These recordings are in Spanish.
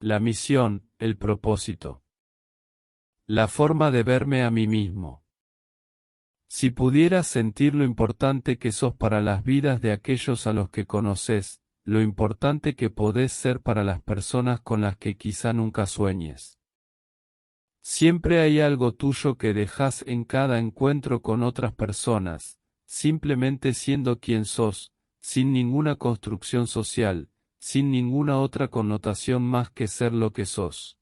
La misión, el propósito. La forma de verme a mí mismo. Si pudieras sentir lo importante que sos para las vidas de aquellos a los que conoces, lo importante que podés ser para las personas con las que quizá nunca sueñes. Siempre hay algo tuyo que dejás en cada encuentro con otras personas, simplemente siendo quien sos, sin ninguna construcción social, sin ninguna otra connotación más que ser lo que sos.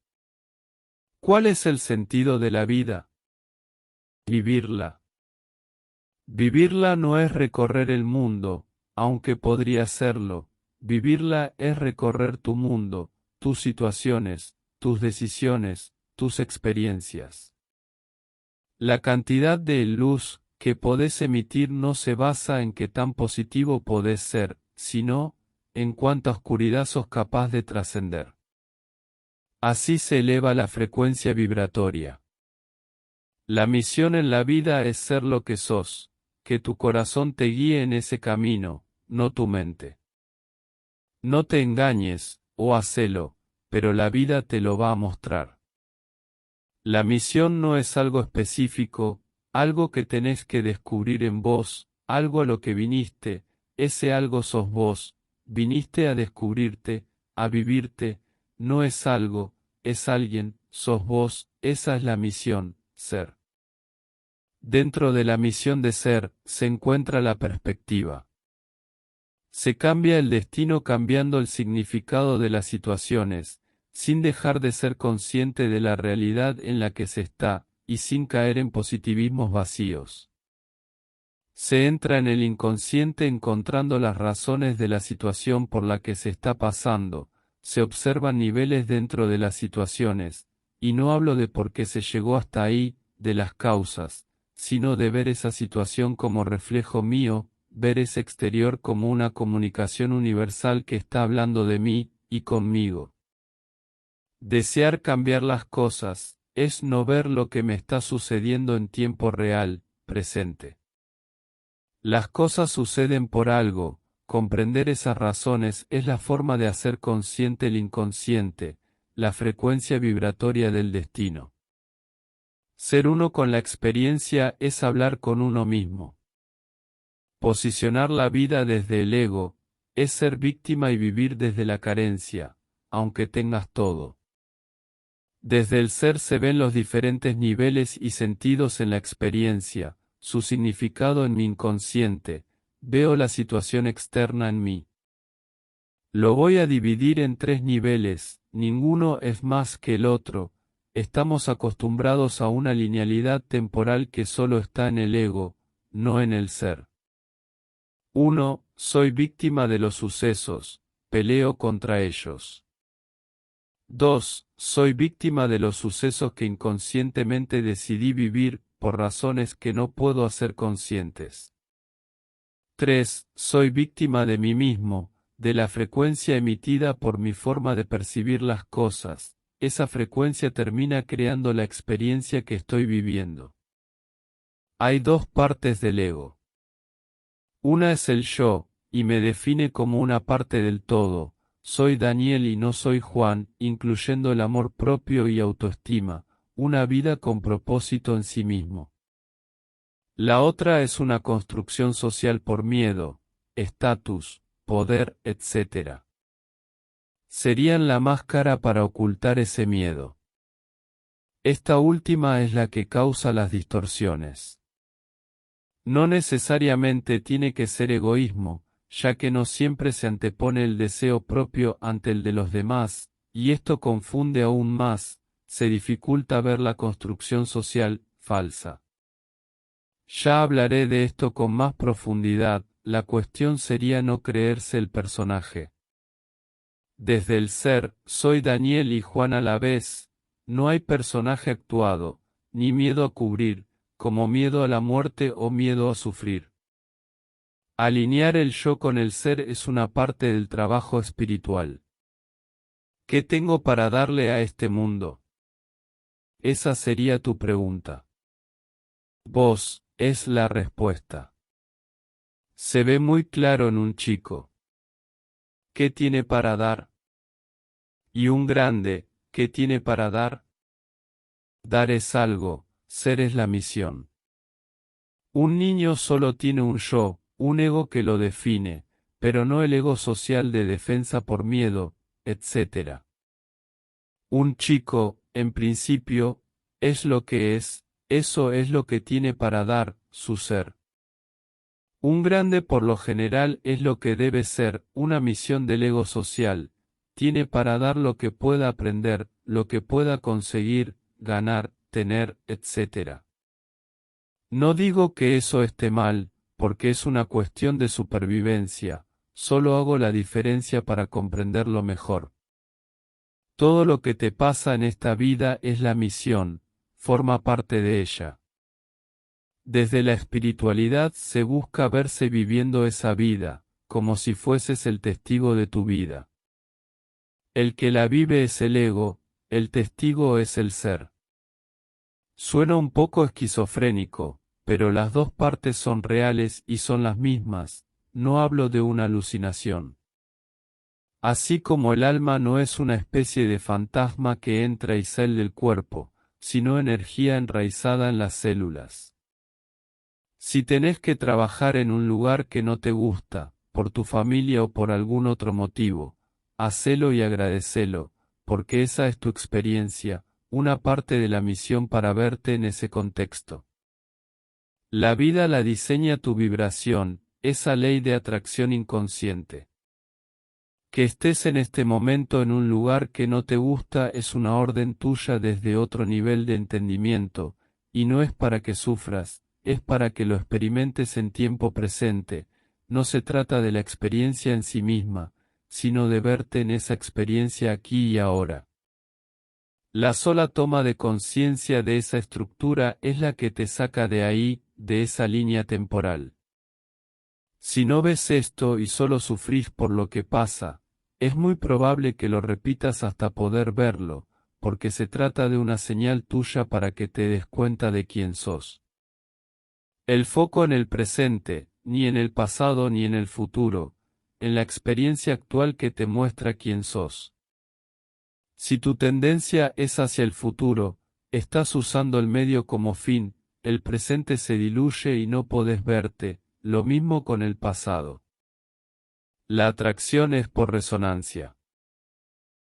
¿Cuál es el sentido de la vida? Vivirla. Vivirla no es recorrer el mundo, aunque podría serlo. Vivirla es recorrer tu mundo, tus situaciones, tus decisiones, tus experiencias. La cantidad de luz que podés emitir no se basa en qué tan positivo podés ser, sino en cuánta oscuridad sos capaz de trascender. Así se eleva la frecuencia vibratoria. La misión en la vida es ser lo que sos, que tu corazón te guíe en ese camino, no tu mente. No te engañes, o hacelo, pero la vida te lo va a mostrar. La misión no es algo específico, algo que tenés que descubrir en vos, algo a lo que viniste, ese algo sos vos, viniste a descubrirte, a vivirte, no es algo, es alguien, sos vos, esa es la misión, ser. Dentro de la misión de ser, se encuentra la perspectiva. Se cambia el destino cambiando el significado de las situaciones, sin dejar de ser consciente de la realidad en la que se está, y sin caer en positivismos vacíos. Se entra en el inconsciente encontrando las razones de la situación por la que se está pasando, se observan niveles dentro de las situaciones, y no hablo de por qué se llegó hasta ahí, de las causas, sino de ver esa situación como reflejo mío, ver ese exterior como una comunicación universal que está hablando de mí, y conmigo. Desear cambiar las cosas, es no ver lo que me está sucediendo en tiempo real, presente. Las cosas suceden por algo, comprender esas razones es la forma de hacer consciente el inconsciente, la frecuencia vibratoria del destino. Ser uno con la experiencia es hablar con uno mismo. Posicionar la vida desde el ego, es ser víctima y vivir desde la carencia, aunque tengas todo. Desde el ser se ven los diferentes niveles y sentidos en la experiencia, su significado en mi inconsciente, veo la situación externa en mí. Lo voy a dividir en 3 niveles, ninguno es más que el otro, estamos acostumbrados a una linealidad temporal que solo está en el ego, no en el ser. 1. Soy víctima de los sucesos, peleo contra ellos. 2. Soy víctima de los sucesos que inconscientemente decidí vivir, por razones que no puedo hacer conscientes. 3. Soy víctima de mí mismo, de la frecuencia emitida por mi forma de percibir las cosas. Esa frecuencia termina creando la experiencia que estoy viviendo. Hay 2 partes del ego. Una es el yo, y me define como una parte del todo. Soy Daniel y no soy Juan, incluyendo el amor propio y autoestima, una vida con propósito en sí mismo. La otra es una construcción social por miedo, estatus, poder, etc. Serían la máscara para ocultar ese miedo. Esta última es la que causa las distorsiones. No necesariamente tiene que ser egoísmo, ya que no siempre se antepone el deseo propio ante el de los demás, y esto confunde aún más, se dificulta ver la construcción social, falsa. Ya hablaré de esto con más profundidad, la cuestión sería no creerse el personaje. Desde el ser, soy Daniel y Juan a la vez, no hay personaje actuado, ni miedo a cubrir, como miedo a la muerte o miedo a sufrir. Alinear el yo con el ser es una parte del trabajo espiritual. ¿Qué tengo para darle a este mundo? Esa sería tu pregunta. Vos, es la respuesta. Se ve muy claro en un chico. ¿Qué tiene para dar? Y un grande, ¿qué tiene para dar? Dar es algo, ser es la misión. Un niño solo tiene un yo, un ego que lo define, pero no el ego social de defensa por miedo, etc. Un chico, en principio, es lo que es, eso es lo que tiene para dar, su ser. Un grande por lo general es lo que debe ser, una misión del ego social, tiene para dar lo que pueda aprender, lo que pueda conseguir, ganar, tener, etc. No digo que eso esté mal, porque es una cuestión de supervivencia, solo hago la diferencia para comprenderlo mejor. Todo lo que te pasa en esta vida es la misión, forma parte de ella. Desde la espiritualidad se busca verse viviendo esa vida, como si fueses el testigo de tu vida. El que la vive es el ego, el testigo es el ser. Suena un poco esquizofrénico, pero las dos partes son reales y son las mismas, no hablo de una alucinación. Así como el alma no es una especie de fantasma que entra y sale del cuerpo, sino energía enraizada en las células. Si tenés que trabajar en un lugar que no te gusta, por tu familia o por algún otro motivo, hacelo y agradecelo, porque esa es tu experiencia, una parte de la misión para verte en ese contexto. La vida la diseña tu vibración, esa ley de atracción inconsciente. Que estés en este momento en un lugar que no te gusta es una orden tuya desde otro nivel de entendimiento, y no es para que sufras, es para que lo experimentes en tiempo presente. No se trata de la experiencia en sí misma, sino de verte en esa experiencia aquí y ahora. La sola toma de conciencia de esa estructura es la que te saca de ahí, de esa línea temporal. Si no ves esto y solo sufrís por lo que pasa, es muy probable que lo repitas hasta poder verlo, porque se trata de una señal tuya para que te des cuenta de quién sos. El foco en el presente, ni en el pasado ni en el futuro, en la experiencia actual que te muestra quién sos. Si tu tendencia es hacia el futuro, estás usando el medio como fin, el presente se diluye y no podés verte, lo mismo con el pasado. La atracción es por resonancia.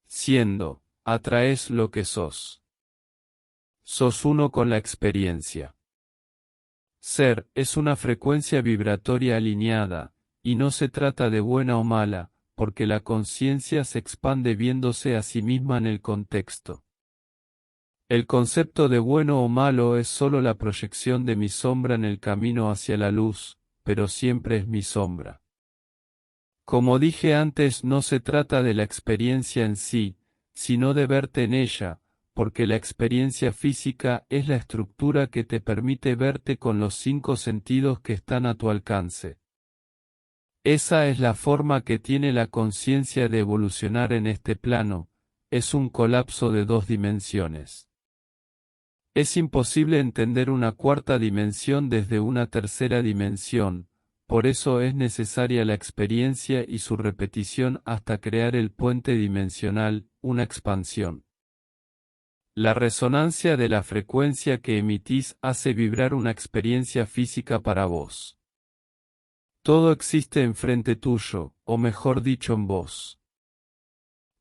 Siendo, atraes lo que sos. Sos uno con la experiencia. Ser es una frecuencia vibratoria alineada, y no se trata de buena o mala, porque la conciencia se expande viéndose a sí misma en el contexto. El concepto de bueno o malo es solo la proyección de mi sombra en el camino hacia la luz, pero siempre es mi sombra. Como dije antes, no se trata de la experiencia en sí, sino de verte en ella, porque la experiencia física es la estructura que te permite verte con los 5 sentidos que están a tu alcance. Esa es la forma que tiene la conciencia de evolucionar en este plano, es un colapso de 2 dimensiones. Es imposible entender una cuarta dimensión desde una tercera dimensión, por eso es necesaria la experiencia y su repetición hasta crear el puente dimensional, una expansión. La resonancia de la frecuencia que emitís hace vibrar una experiencia física para vos. Todo existe enfrente tuyo, o mejor dicho en vos.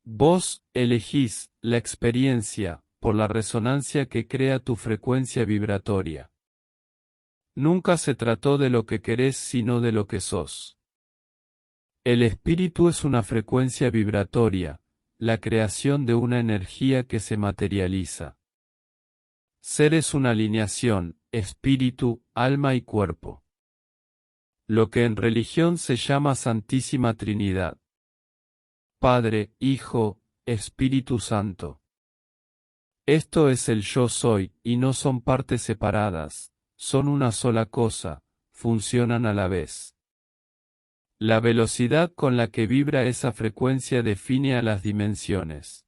Vos elegís la experiencia por la resonancia que crea tu frecuencia vibratoria. Nunca se trató de lo que querés sino de lo que sos. El espíritu es una frecuencia vibratoria, la creación de una energía que se materializa. Ser es una alineación, espíritu, alma y cuerpo. Lo que en religión se llama Santísima Trinidad. Padre, Hijo, Espíritu Santo. Esto es el yo soy, y no son partes separadas, son una sola cosa, funcionan a la vez. La velocidad con la que vibra esa frecuencia define a las dimensiones.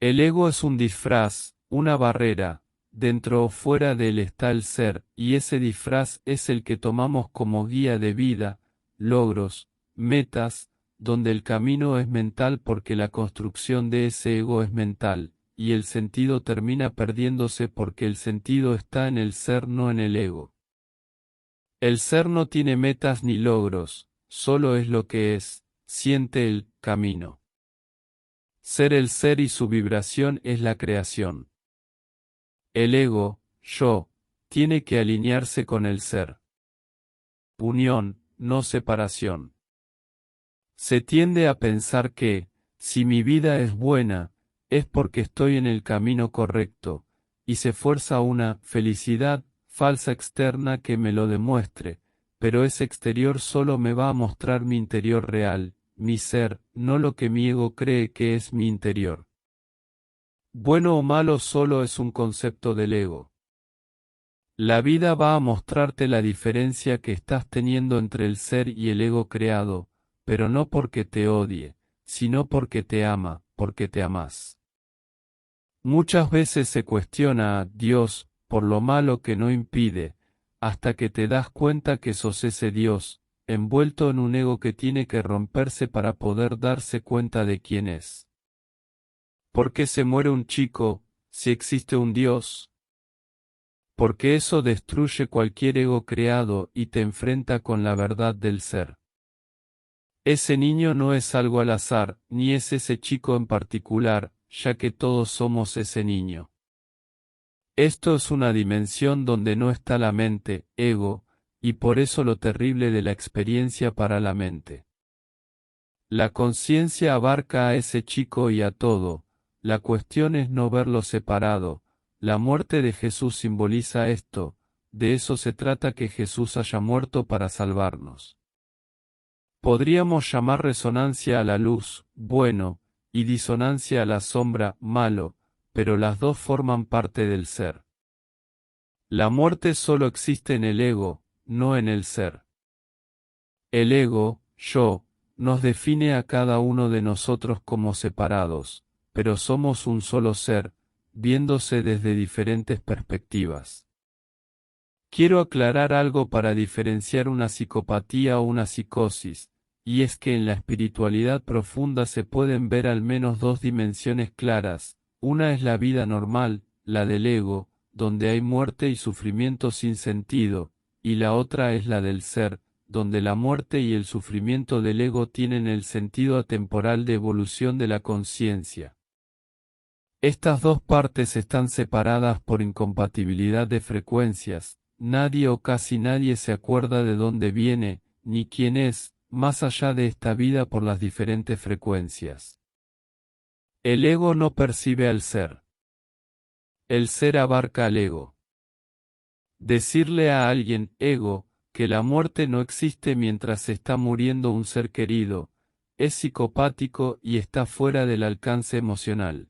El ego es un disfraz, una barrera, dentro o fuera de él está el ser, y ese disfraz es el que tomamos como guía de vida, logros, metas, donde el camino es mental porque la construcción de ese ego es mental, y el sentido termina perdiéndose porque el sentido está en el ser, no en el ego. El ser no tiene metas ni logros, solo es lo que es, siente el camino. Ser el ser y su vibración es la creación. El ego, yo, tiene que alinearse con el ser. Unión, no separación. Se tiende a pensar que, si mi vida es buena, es porque estoy en el camino correcto, y se fuerza una felicidad falsa externa que me lo demuestre, pero ese exterior solo me va a mostrar mi interior real, mi ser, no lo que mi ego cree que es mi interior. Bueno o malo solo es un concepto del ego. La vida va a mostrarte la diferencia que estás teniendo entre el ser y el ego creado, pero no porque te odie, sino porque te ama, porque te amas. Muchas veces se cuestiona a Dios por lo malo que no impide, hasta que te das cuenta que sos ese Dios, envuelto en un ego que tiene que romperse para poder darse cuenta de quién es. ¿Por qué se muere un chico, si existe un Dios? Porque eso destruye cualquier ego creado y te enfrenta con la verdad del ser. Ese niño no es algo al azar, ni es ese chico en particular, ya que todos somos ese niño. Esto es una dimensión donde no está la mente, ego, y por eso lo terrible de la experiencia para la mente. La conciencia abarca a ese chico y a todo, la cuestión es no verlo separado. La muerte de Jesús simboliza esto, de eso se trata, que Jesús haya muerto para salvarnos. Podríamos llamar resonancia a la luz, bueno, y disonancia a la sombra, malo, pero las dos forman parte del ser. La muerte solo existe en el ego, no en el ser. El ego, yo, nos define a cada uno de nosotros como separados, pero somos un solo ser, viéndose desde diferentes perspectivas. Quiero aclarar algo para diferenciar una psicopatía o una psicosis, y es que en la espiritualidad profunda se pueden ver al menos dos dimensiones claras. Una es la vida normal, la del ego, donde hay muerte y sufrimiento sin sentido, y la otra es la del ser, donde la muerte y el sufrimiento del ego tienen el sentido atemporal de evolución de la conciencia. Estas dos partes están separadas por incompatibilidad de frecuencias. Nadie o casi nadie se acuerda de dónde viene, ni quién es, más allá de esta vida por las diferentes frecuencias. El ego no percibe al ser. El ser abarca al ego. Decirle a alguien, ego, que la muerte no existe mientras está muriendo un ser querido, es psicopático y está fuera del alcance emocional.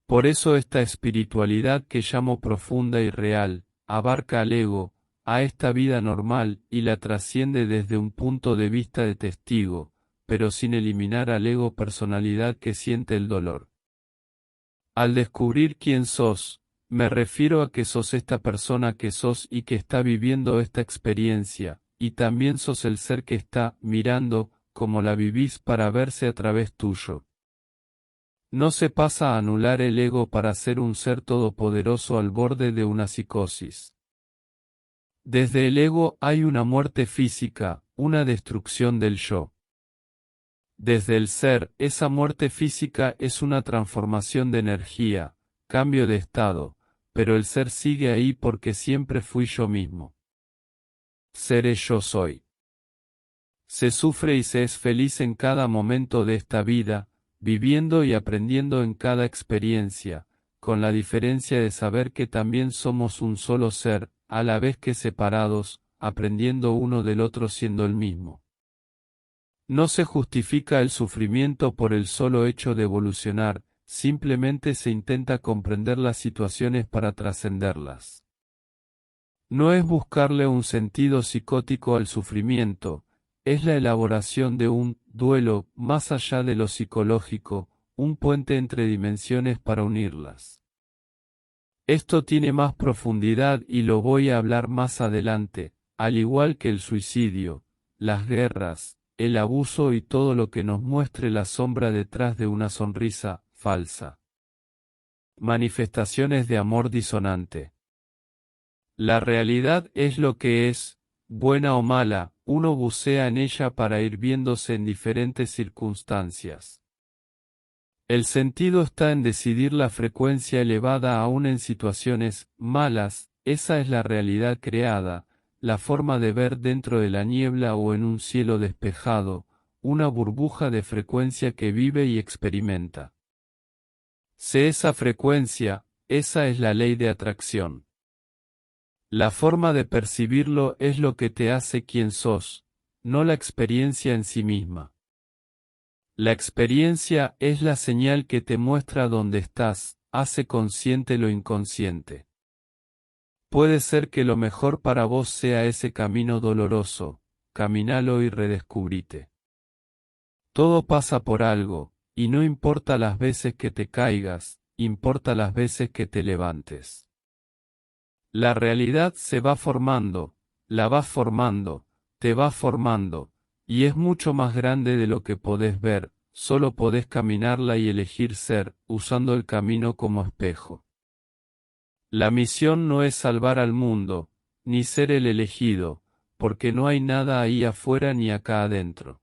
Por eso esta espiritualidad que llamo profunda y real, abarca al ego, a esta vida normal, y la trasciende desde un punto de vista de testigo, pero sin eliminar al ego personalidad que siente el dolor. Al descubrir quién sos, me refiero a que sos esta persona que sos y que está viviendo esta experiencia, y también sos el ser que está mirando, como la vivís para verse a través tuyo. No se pasa a anular el ego para ser un ser todopoderoso al borde de una psicosis. Desde el ego hay una muerte física, una destrucción del yo. Desde el ser, esa muerte física es una transformación de energía, cambio de estado, pero el ser sigue ahí porque siempre fui yo mismo. Ser es yo soy. Se sufre y se es feliz en cada momento de esta vida, viviendo y aprendiendo en cada experiencia, con la diferencia de saber que también somos un solo ser, a la vez que separados, aprendiendo uno del otro siendo el mismo. No se justifica el sufrimiento por el solo hecho de evolucionar, simplemente se intenta comprender las situaciones para trascenderlas. No es buscarle un sentido psicótico al sufrimiento, es la elaboración de un duelo más allá de lo psicológico, un puente entre dimensiones para unirlas. Esto tiene más profundidad y lo voy a hablar más adelante, al igual que el suicidio, las guerras, el abuso y todo lo que nos muestre la sombra detrás de una sonrisa falsa. Manifestaciones de amor disonante. La realidad es lo que es, buena o mala, uno bucea en ella para ir viéndose en diferentes circunstancias. El sentido está en decidir la frecuencia elevada aún en situaciones malas, esa es la realidad creada, la forma de ver dentro de la niebla o en un cielo despejado, una burbuja de frecuencia que vive y experimenta. Sé esa frecuencia, esa es la ley de atracción. La forma de percibirlo es lo que te hace quien sos, no la experiencia en sí misma. La experiencia es la señal que te muestra dónde estás, hace consciente lo inconsciente. Puede ser que lo mejor para vos sea ese camino doloroso, caminalo y redescubrite. Todo pasa por algo, y no importa las veces que te caigas, importa las veces que te levantes. La realidad se va formando, la vas formando, te vas formando, y es mucho más grande de lo que podés ver, solo podés caminarla y elegir ser, usando el camino como espejo. La misión no es salvar al mundo, ni ser el elegido, porque no hay nada ahí afuera ni acá adentro.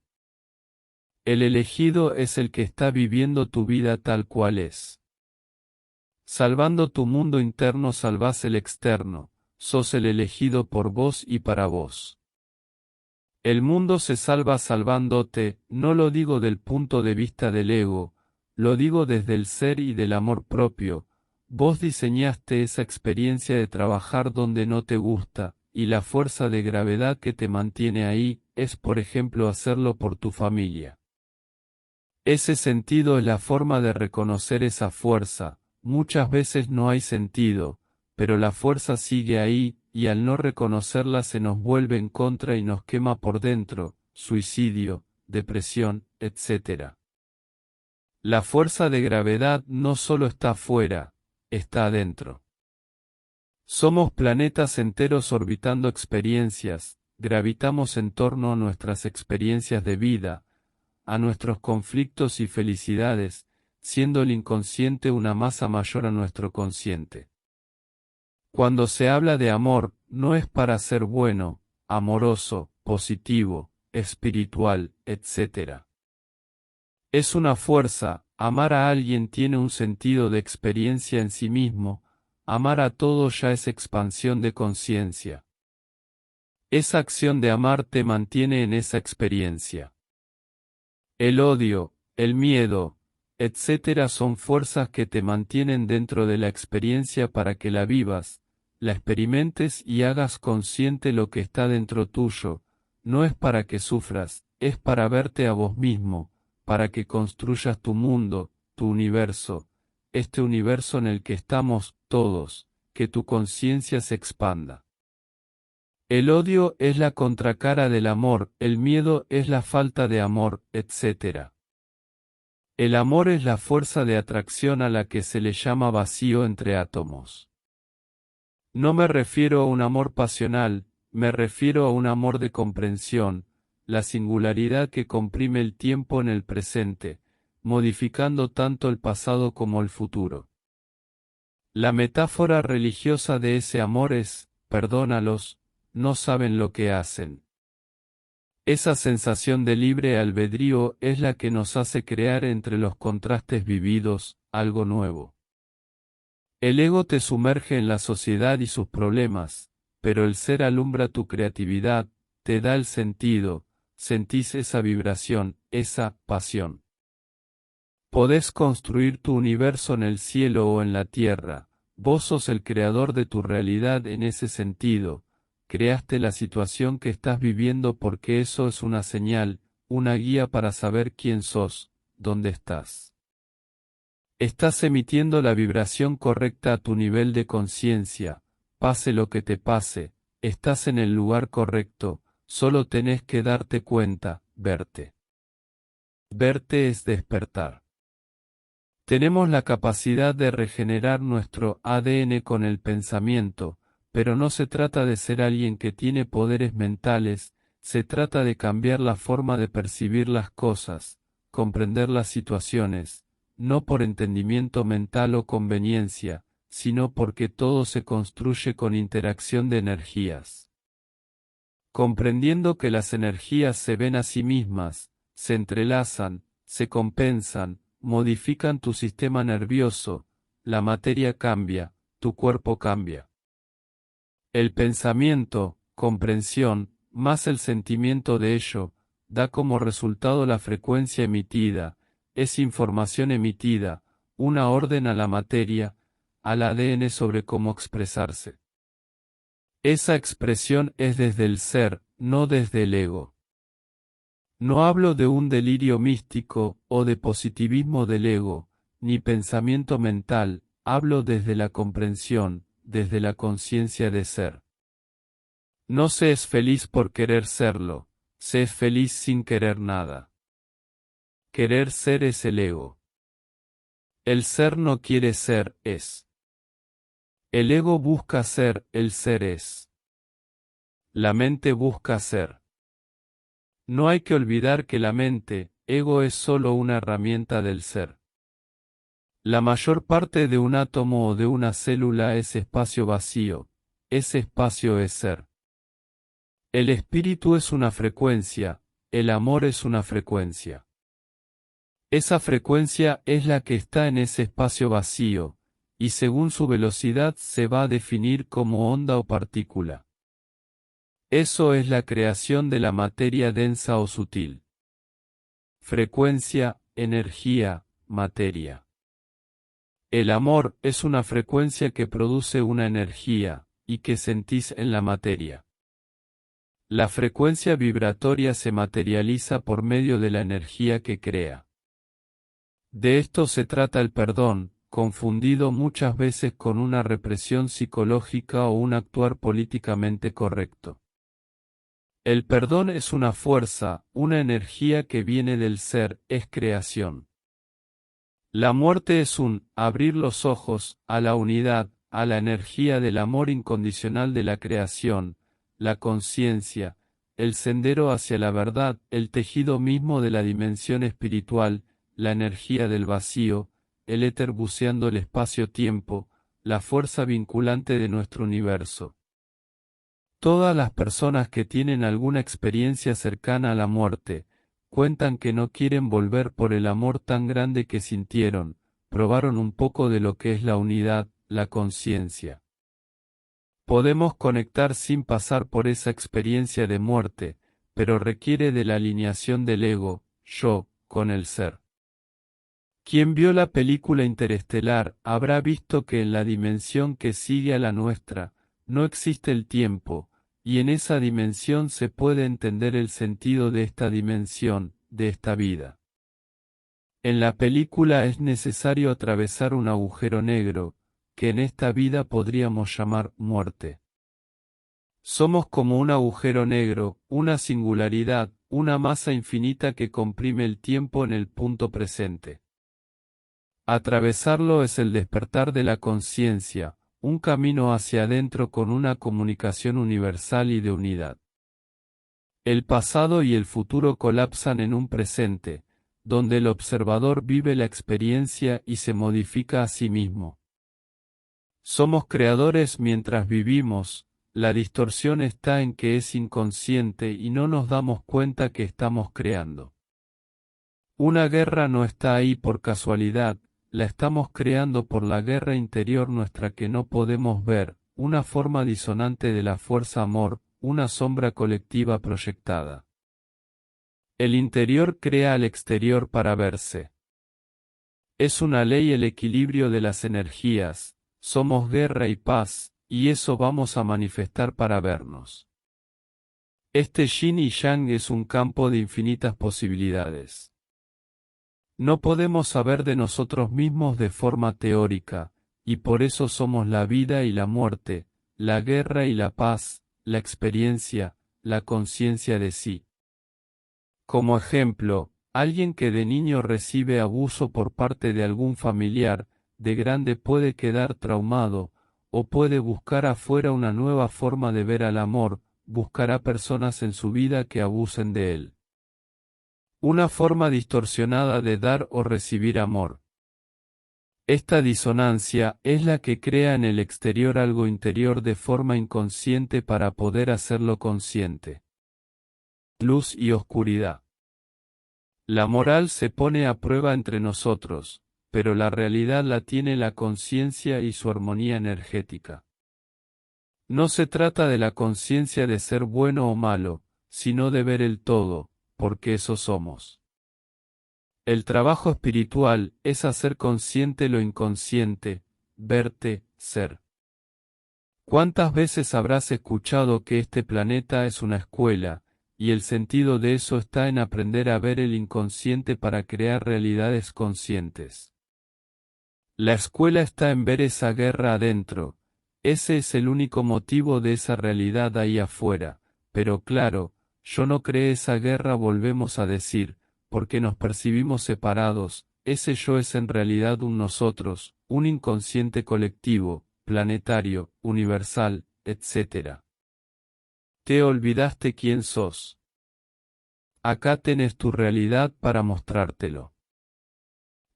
El elegido es el que está viviendo tu vida tal cual es. Salvando tu mundo interno salvás el externo, sos el elegido por vos y para vos. El mundo se salva salvándote, no lo digo del punto de vista del ego, lo digo desde el ser y del amor propio. Vos diseñaste esa experiencia de trabajar donde no te gusta, y la fuerza de gravedad que te mantiene ahí, es por ejemplo hacerlo por tu familia. Ese sentido es la forma de reconocer esa fuerza, muchas veces no hay sentido, pero la fuerza sigue ahí, y al no reconocerla se nos vuelve en contra y nos quema por dentro, suicidio, depresión, etc. La fuerza de gravedad no solo está afuera, está adentro. Somos planetas enteros orbitando experiencias, gravitamos en torno a nuestras experiencias de vida, a nuestros conflictos y felicidades, siendo el inconsciente una masa mayor a nuestro consciente. Cuando se habla de amor, no es para ser bueno, amoroso, positivo, espiritual, etc. Es una fuerza, amar a alguien tiene un sentido de experiencia en sí mismo, amar a todo ya es expansión de conciencia. Esa acción de amar te mantiene en esa experiencia. El odio, el miedo, etc. son fuerzas que te mantienen dentro de la experiencia para que la vivas, la experimentes y hagas consciente lo que está dentro tuyo, no es para que sufras, es para verte a vos mismo, para que construyas tu mundo, tu universo, este universo en el que estamos todos, que tu conciencia se expanda. El odio es la contracara del amor, el miedo es la falta de amor, etc. El amor es la fuerza de atracción a la que se le llama vacío entre átomos. No me refiero a un amor pasional, me refiero a un amor de comprensión, la singularidad que comprime el tiempo en el presente, modificando tanto el pasado como el futuro. La metáfora religiosa de ese amor es, perdónalos, no saben lo que hacen. Esa sensación de libre albedrío es la que nos hace crear entre los contrastes vividos, algo nuevo. El ego te sumerge en la sociedad y sus problemas, pero el ser alumbra tu creatividad, te da el sentido, sentís esa vibración, esa pasión. Podés construir tu universo en el cielo o en la tierra, vos sos el creador de tu realidad en ese sentido, creaste la situación que estás viviendo porque eso es una señal, una guía para saber quién sos, dónde estás. Estás emitiendo la vibración correcta a tu nivel de conciencia, pase lo que te pase, estás en el lugar correcto, solo tenés que darte cuenta, verte. Verte es despertar. Tenemos la capacidad de regenerar nuestro ADN con el pensamiento, pero no se trata de ser alguien que tiene poderes mentales, se trata de cambiar la forma de percibir las cosas, comprender las situaciones, no por entendimiento mental o conveniencia, sino porque todo se construye con interacción de energías. Comprendiendo que las energías se ven a sí mismas, se entrelazan, se compensan, modifican tu sistema nervioso, la materia cambia, tu cuerpo cambia. El pensamiento, comprensión, más el sentimiento de ello, da como resultado la frecuencia emitida, es información emitida, una orden a la materia, al ADN sobre cómo expresarse. Esa expresión es desde el ser, no desde el ego. No hablo de un delirio místico o de positivismo del ego, ni pensamiento mental, hablo desde la comprensión, desde la conciencia de ser. No se es feliz por querer serlo, se es feliz sin querer nada. Querer ser es el ego. El ser no quiere ser, es. El ego busca ser, el ser es. La mente busca ser. No hay que olvidar que la mente, ego es solo una herramienta del ser. La mayor parte de un átomo o de una célula es espacio vacío, ese espacio es ser. El espíritu es una frecuencia, el amor es una frecuencia. Esa frecuencia es la que está en ese espacio vacío, y según su velocidad se va a definir como onda o partícula. Eso es la creación de la materia densa o sutil. Frecuencia, energía, materia. El amor es una frecuencia que produce una energía, y que sentís en la materia. La frecuencia vibratoria se materializa por medio de la energía que crea. De esto se trata el perdón, confundido muchas veces con una represión psicológica o un actuar políticamente correcto. El perdón es una fuerza, una energía que viene del ser, es creación. La muerte es un abrir los ojos a la unidad, a la energía del amor incondicional de la creación, la conciencia, el sendero hacia la verdad, el tejido mismo de la dimensión espiritual, la energía del vacío, el éter buceando el espacio-tiempo, la fuerza vinculante de nuestro universo. Todas las personas que tienen alguna experiencia cercana a la muerte, cuentan que no quieren volver por el amor tan grande que sintieron, probaron un poco de lo que es la unidad, la conciencia. Podemos conectar sin pasar por esa experiencia de muerte, pero requiere de la alineación del ego, yo, con el ser. Quien vio la película Interestelar habrá visto que en la dimensión que sigue a la nuestra, no existe el tiempo, y en esa dimensión se puede entender el sentido de esta dimensión, de esta vida. En la película es necesario atravesar un agujero negro, que en esta vida podríamos llamar muerte. Somos como un agujero negro, una singularidad, una masa infinita que comprime el tiempo en el punto presente. Atravesarlo es el despertar de la conciencia, un camino hacia adentro con una comunicación universal y de unidad. El pasado y el futuro colapsan en un presente, donde el observador vive la experiencia y se modifica a sí mismo. Somos creadores mientras vivimos, la distorsión está en que es inconsciente y no nos damos cuenta que estamos creando. Una guerra no está ahí por casualidad, la estamos creando por la guerra interior nuestra que no podemos ver, una forma disonante de la fuerza amor, una sombra colectiva proyectada. El interior crea al exterior para verse. Es una ley el equilibrio de las energías, somos guerra y paz, y eso vamos a manifestar para vernos. Este yin y yang es un campo de infinitas posibilidades. No podemos saber de nosotros mismos de forma teórica, y por eso somos la vida y la muerte, la guerra y la paz, la experiencia, la conciencia de sí. Como ejemplo, alguien que de niño recibe abuso por parte de algún familiar, de grande puede quedar traumado, o puede buscar afuera una nueva forma de ver al amor, buscará personas en su vida que abusen de él. Una forma distorsionada de dar o recibir amor. Esta disonancia es la que crea en el exterior algo interior de forma inconsciente para poder hacerlo consciente. Luz y oscuridad. La moral se pone a prueba entre nosotros, pero la realidad la tiene la conciencia y su armonía energética. No se trata de la conciencia de ser bueno o malo, sino de ver el todo, porque eso somos. El trabajo espiritual es hacer consciente lo inconsciente, verte, ser. ¿Cuántas veces habrás escuchado que este planeta es una escuela, y el sentido de eso está en aprender a ver el inconsciente para crear realidades conscientes? La escuela está en ver esa guerra adentro, ese es el único motivo de esa realidad ahí afuera, pero claro, yo no creé esa guerra, volvemos a decir, porque nos percibimos separados, ese yo es en realidad un nosotros, un inconsciente colectivo, planetario, universal, etc. Te olvidaste quién sos. Acá tenés tu realidad para mostrártelo.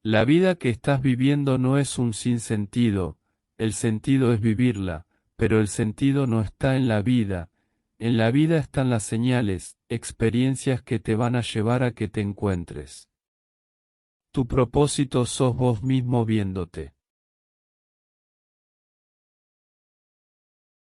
La vida que estás viviendo no es un sinsentido, el sentido es vivirla, pero el sentido no está en la vida están las señales, experiencias que te van a llevar a que te encuentres. Tu propósito sos vos mismo viéndote.